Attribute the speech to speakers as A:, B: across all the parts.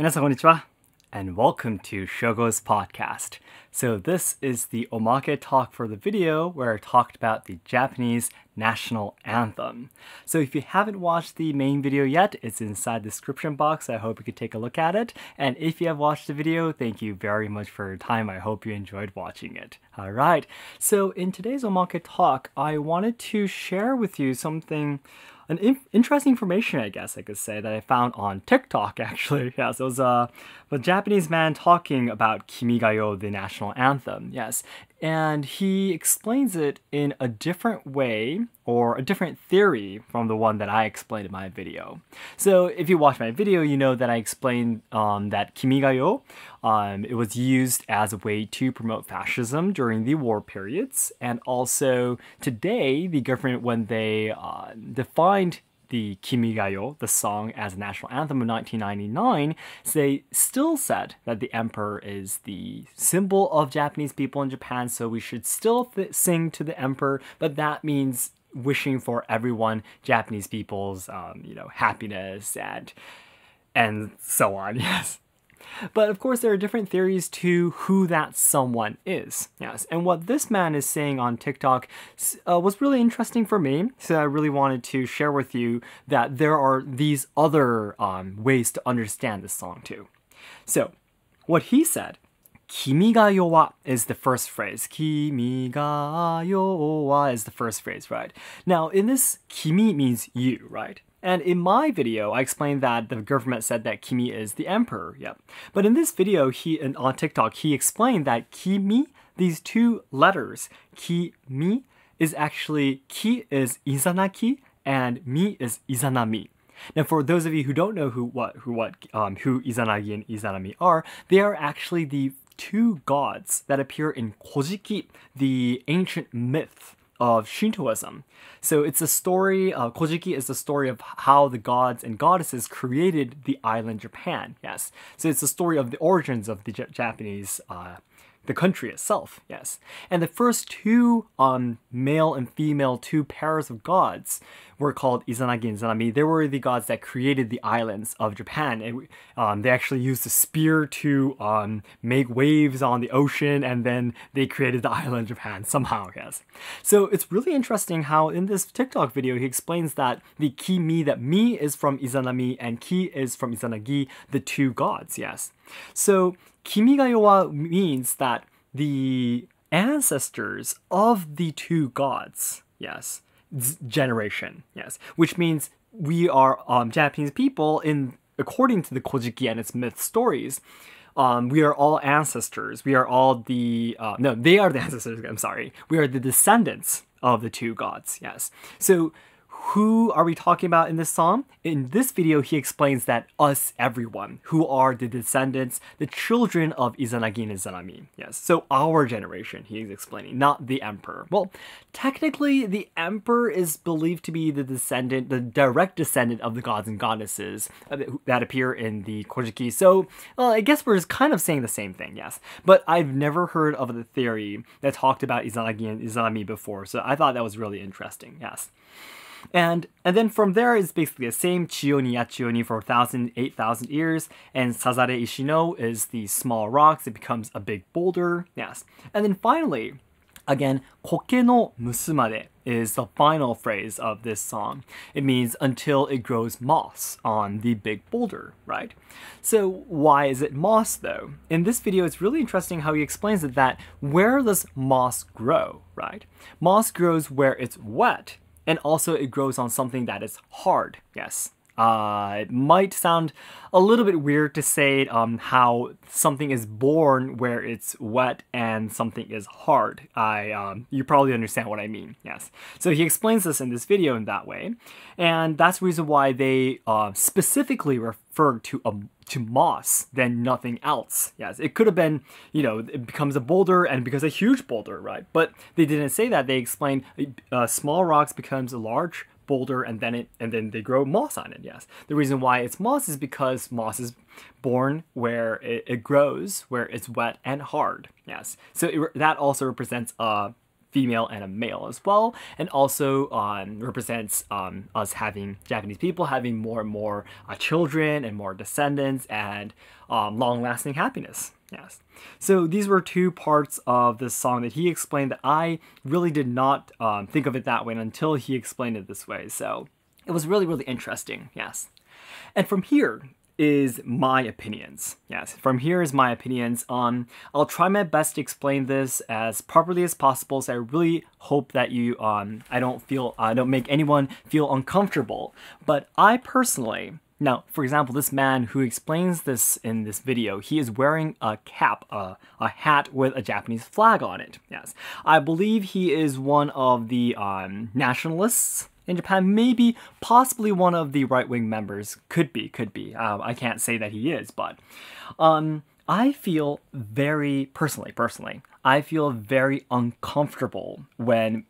A: 皆さんこんにちは and welcome to Shogo's podcast. So this is the Omake talk for the video where I talked about the Japanese national anthem. So if you haven't watched the main video yet, it's inside the description box. I hope you could take a look at it. And if you have watched the video, thank you very much for your time. I hope you enjoyed watching it. All right. So in today's Omake talk, I wanted to share with you something interesting information, I guess I could say, that I found on TikTok, actually. Yes, it was a Japanese man talking about Kimigayo, the national anthem. Yes, and he explains it in a different way, or a different theory from the one that I explained in my video. So if you watch my video, you know that I explained that Kimigayo, it was used as a way to promote fascism during the war periods. And also today, the government, when they defined the Kimigayo, the song, as a national anthem in 1999, they still said that the emperor is the symbol of Japanese people in Japan, so we should still sing to the emperor, but that means wishing for everyone, Japanese people's, happiness and so on, yes. But of course, there are different theories to who that someone is. Yes, and what this man is saying on TikTok was really interesting for me. So I really wanted to share with you that there are these other ways to understand this song too. So what he said, Kimigayo wa is the first phrase. Kimigayo wa is the first phrase, right? Now, in this, kimi means you, right? And in my video, I explained that the government said that Kimi is the emperor, yep. But in this video, on TikTok, he explained that Kimi, these two letters, Kimi, is actually, ki is Izanaki, and mi is Izanami. Now, for those of you who don't know who Izanagi and Izanami are, they are actually the two gods that appear in Kojiki, the ancient myth of Shintoism. So it's a story, Kojiki is the story of how the gods and goddesses created the island Japan, yes. So it's the story of the origins of the Japanese, the country itself, yes. And the first two male and female two pairs of gods were called Izanagi and Izanami. They were the gods that created the islands of Japan. And they actually used a spear to make waves on the ocean, and then they created the island Japan somehow, yes. So it's really interesting how in this TikTok video he explains that the Kimi, that mi is from Izanami and ki is from Izanagi, the two gods, yes. So Kimigayo wa means that the ancestors of the two gods, yes, generation, yes, which means we are Japanese people according to the Kojiki and its myth stories. We are all ancestors. We are all they are the ancestors. I'm sorry. We are the descendants of the two gods. Yes. So who are we talking about in this song? In this video, he explains that us, everyone, who are the descendants, the children of Izanagi and Izanami. Yes, so our generation, he is explaining, not the emperor. Well, technically, the emperor is believed to be the descendant, the direct descendant of the gods and goddesses that appear in the Kojiki. So, I guess we're kind of saying the same thing, yes. But I've never heard of the theory that talked about Izanagi and Izanami before, so I thought that was really interesting, yes. And then from there is basically the same Chiyo ni yachiyo ni for 8,000 years, and Sazare Ishino is the small rocks, it becomes a big boulder, yes. And then finally, again, Koke no musumade is the final phrase of this song. It means until it grows moss on the big boulder, right? So why is it moss though? In this video, it's really interesting how he explains it, that where does moss grow, right? Moss grows where it's wet. And also it grows on something that is hard, yes. It might sound a little bit weird to say how something is born where it's wet and something is hard. You probably understand what I mean, yes. So he explains this in this video in that way. And that's the reason why they specifically refer to moss than nothing else. Yes, it could have been, it becomes a boulder and becomes a huge boulder, right? But they didn't say that. They explained small rocks becomes a large boulder, and then they grow moss on it. Yes, the reason why it's moss is because moss is born where it grows, where it's wet and hard. Yes, so that also represents female and a male as well, and also represents us having Japanese people having more and more children and more descendants and long-lasting happiness. Yes. So these were two parts of this song that he explained that I really did not think of it that way until he explained it this way. So it was really, really interesting. Yes. And from here is my opinions. Yes, from here is my opinions. I'll try my best to explain this as properly as possible. So I really hope that you, I don't make anyone feel uncomfortable. But I personally, now, for example, this man who explains this in this video, he is wearing a cap, a hat with a Japanese flag on it. Yes, I believe he is one of the nationalists in Japan, maybe possibly one of the right-wing members. Could be. I can't say that he is, but I feel very, personally, I feel very uncomfortable when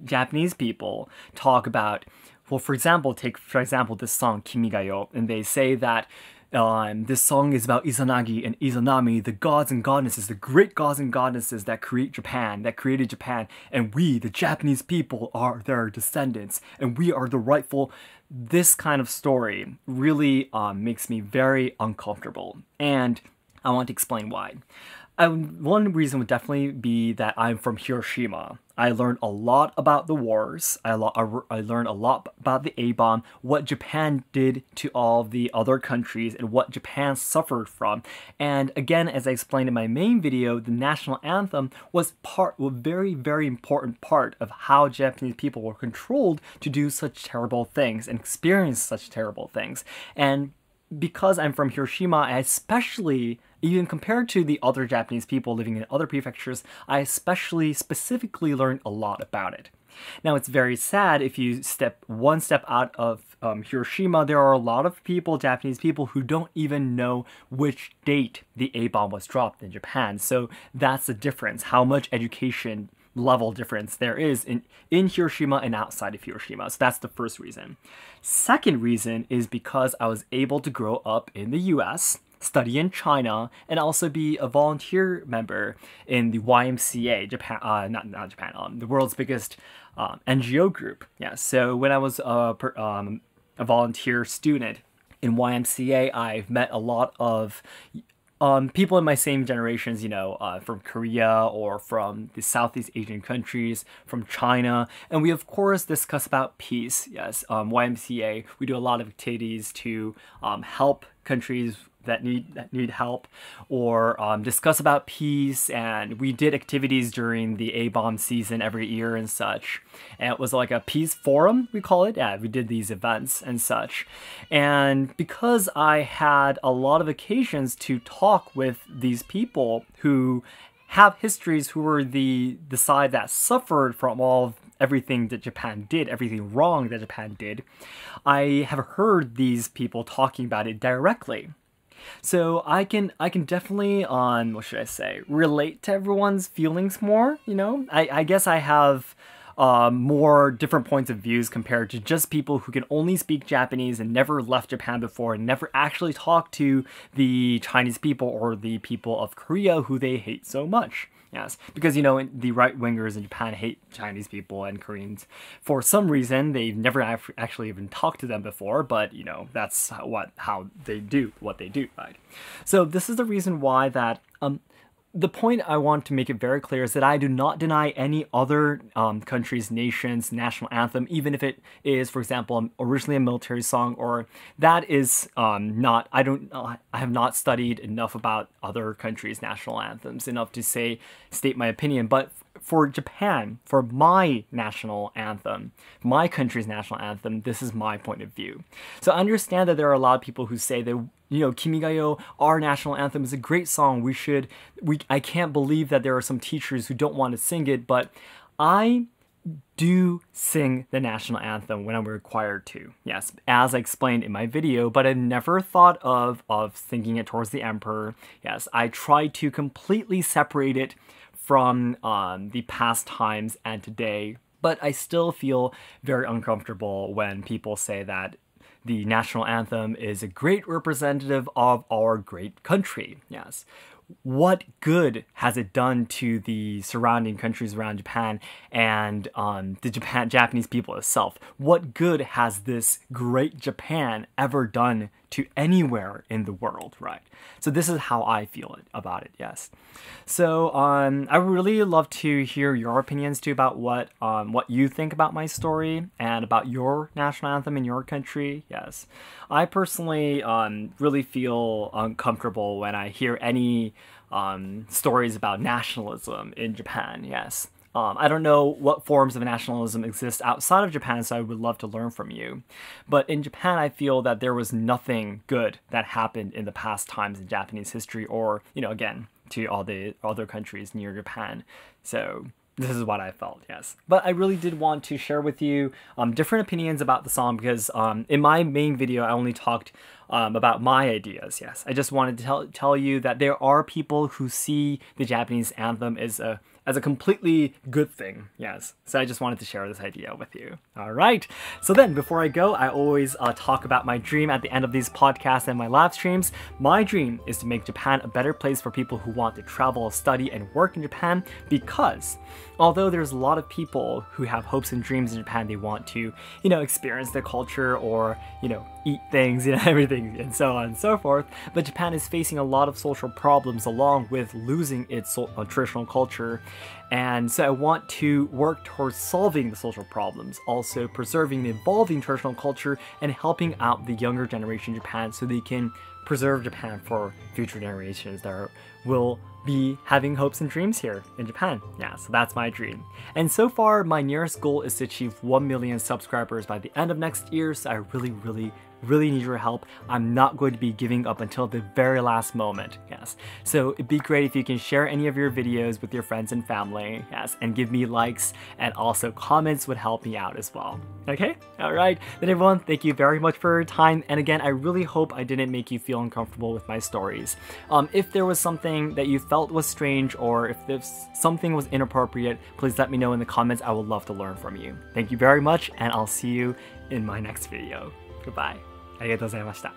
A: Japanese people talk about, well, for example, take this song, Kimigayo, and they say that this song is about Izanagi and Izanami, the gods and goddesses, the great gods and goddesses that created Japan, and we, the Japanese people, are their descendants, and we are the rightful. This kind of story really makes me very uncomfortable, and I want to explain why. One reason would definitely be that I'm from Hiroshima. I learned a lot about the wars. I learned a lot about the A-bomb, what Japan did to all the other countries, and what Japan suffered from. And again, as I explained in my main video, the national anthem was a very, very important part of how Japanese people were controlled to do such terrible things and experience such terrible things. And because I'm from Hiroshima, I especially, even compared to the other Japanese people living in other prefectures, I specifically learned a lot about it. Now, it's very sad if you step out of Hiroshima, there are a lot of people, Japanese people, who don't even know which date the A-bomb was dropped in Japan. So that's the difference, how much education level difference there is in Hiroshima and outside of Hiroshima. So that's the first reason. Second reason is because I was able to grow up in the US, study in China, and also be a volunteer member in the YMCA, the world's biggest NGO group. Yeah, so when I was a volunteer student in YMCA, I've met a lot of people in my same generations, from Korea or from the Southeast Asian countries, from China, and we of course discuss about peace. Yes, YMCA, we do a lot of activities to help countries that need help, or discuss about peace, and we did activities during the A-bomb season every year and such, and it was like a peace forum, we call it. Yeah, we did these events and such, and because I had a lot of occasions to talk with these people who have histories, who were the side that suffered from everything that Japan did, everything wrong that Japan did, I have heard these people talking about it directly. So I can definitely, what should I say, relate to everyone's feelings more, I guess I have more different points of views compared to just people who can only speak Japanese and never left Japan before and never actually talked to the Chinese people or the people of Korea who they hate so much. Yes, because, the right-wingers in Japan hate Chinese people and Koreans. For some reason, they've never actually even talked to them before, but, that's how they do what they do, right? So this is the reason why that, the point I want to make it very clear is that I do not deny any other country's, nation's national anthem, even if it is, for example, originally a military song, or that is not, I have not studied enough about other countries' national anthems enough to state my opinion. But for Japan, for my national anthem, my country's national anthem, this is my point of view. So I understand that there are a lot of people who say that, Kimigayo, our national anthem, is a great song. I can't believe that there are some teachers who don't want to sing it, but I do sing the national anthem when I'm required to. Yes, as I explained in my video, but I never thought of singing it towards the emperor. Yes, I try to completely separate it from the past times and today, but I still feel very uncomfortable when people say that the national anthem is a great representative of our great country. Yes. what good has it done to the surrounding countries around Japan and the Japanese people itself? What good has this great Japan ever done to anywhere in the world, right? So this is how I feel about it, yes. So I would really love to hear your opinions too about what you think about my story and about your national anthem in your country, yes. I personally really feel uncomfortable when I hear any stories about nationalism in Japan, yes. I don't know what forms of nationalism exist outside of Japan, so I would love to learn from you. But in Japan, I feel that there was nothing good that happened in the past times in Japanese history, or, again, to all the other countries near Japan. So this is what I felt, yes. But I really did want to share with you different opinions about the song because in my main video, I only talked about my ideas, yes. I just wanted to tell you that there are people who see the Japanese anthem as a completely good thing, yes. So I just wanted to share this idea with you. All right. So then, before I go, I always talk about my dream at the end of these podcasts and my live streams. My dream is to make Japan a better place for people who want to travel, study, and work in Japan because although there's a lot of people who have hopes and dreams in Japan, they want to, experience the culture or, eat things, everything, and so on and so forth. But Japan is facing a lot of social problems along with losing its traditional culture. And so I want to work towards solving the social problems, also preserving the evolving traditional culture and helping out the younger generation in Japan so they can preserve Japan for future generations that will be having hopes and dreams here in Japan. Yeah, so that's my dream. And so far, my nearest goal is to achieve 1 million subscribers by the end of next year, so I really need your help. I'm not going to be giving up until the very last moment, yes. So it'd be great if you can share any of your videos with your friends and family, yes, and give me likes, and also comments would help me out as well. Okay? Alright, then everyone, thank you very much for your time, and again, I really hope I didn't make you feel uncomfortable with my stories. If there was something that you felt was strange, or if something was inappropriate, please let me know in the comments. I would love to learn from you. Thank you very much, and I'll see you in my next video. Goodbye. ありがとうございました。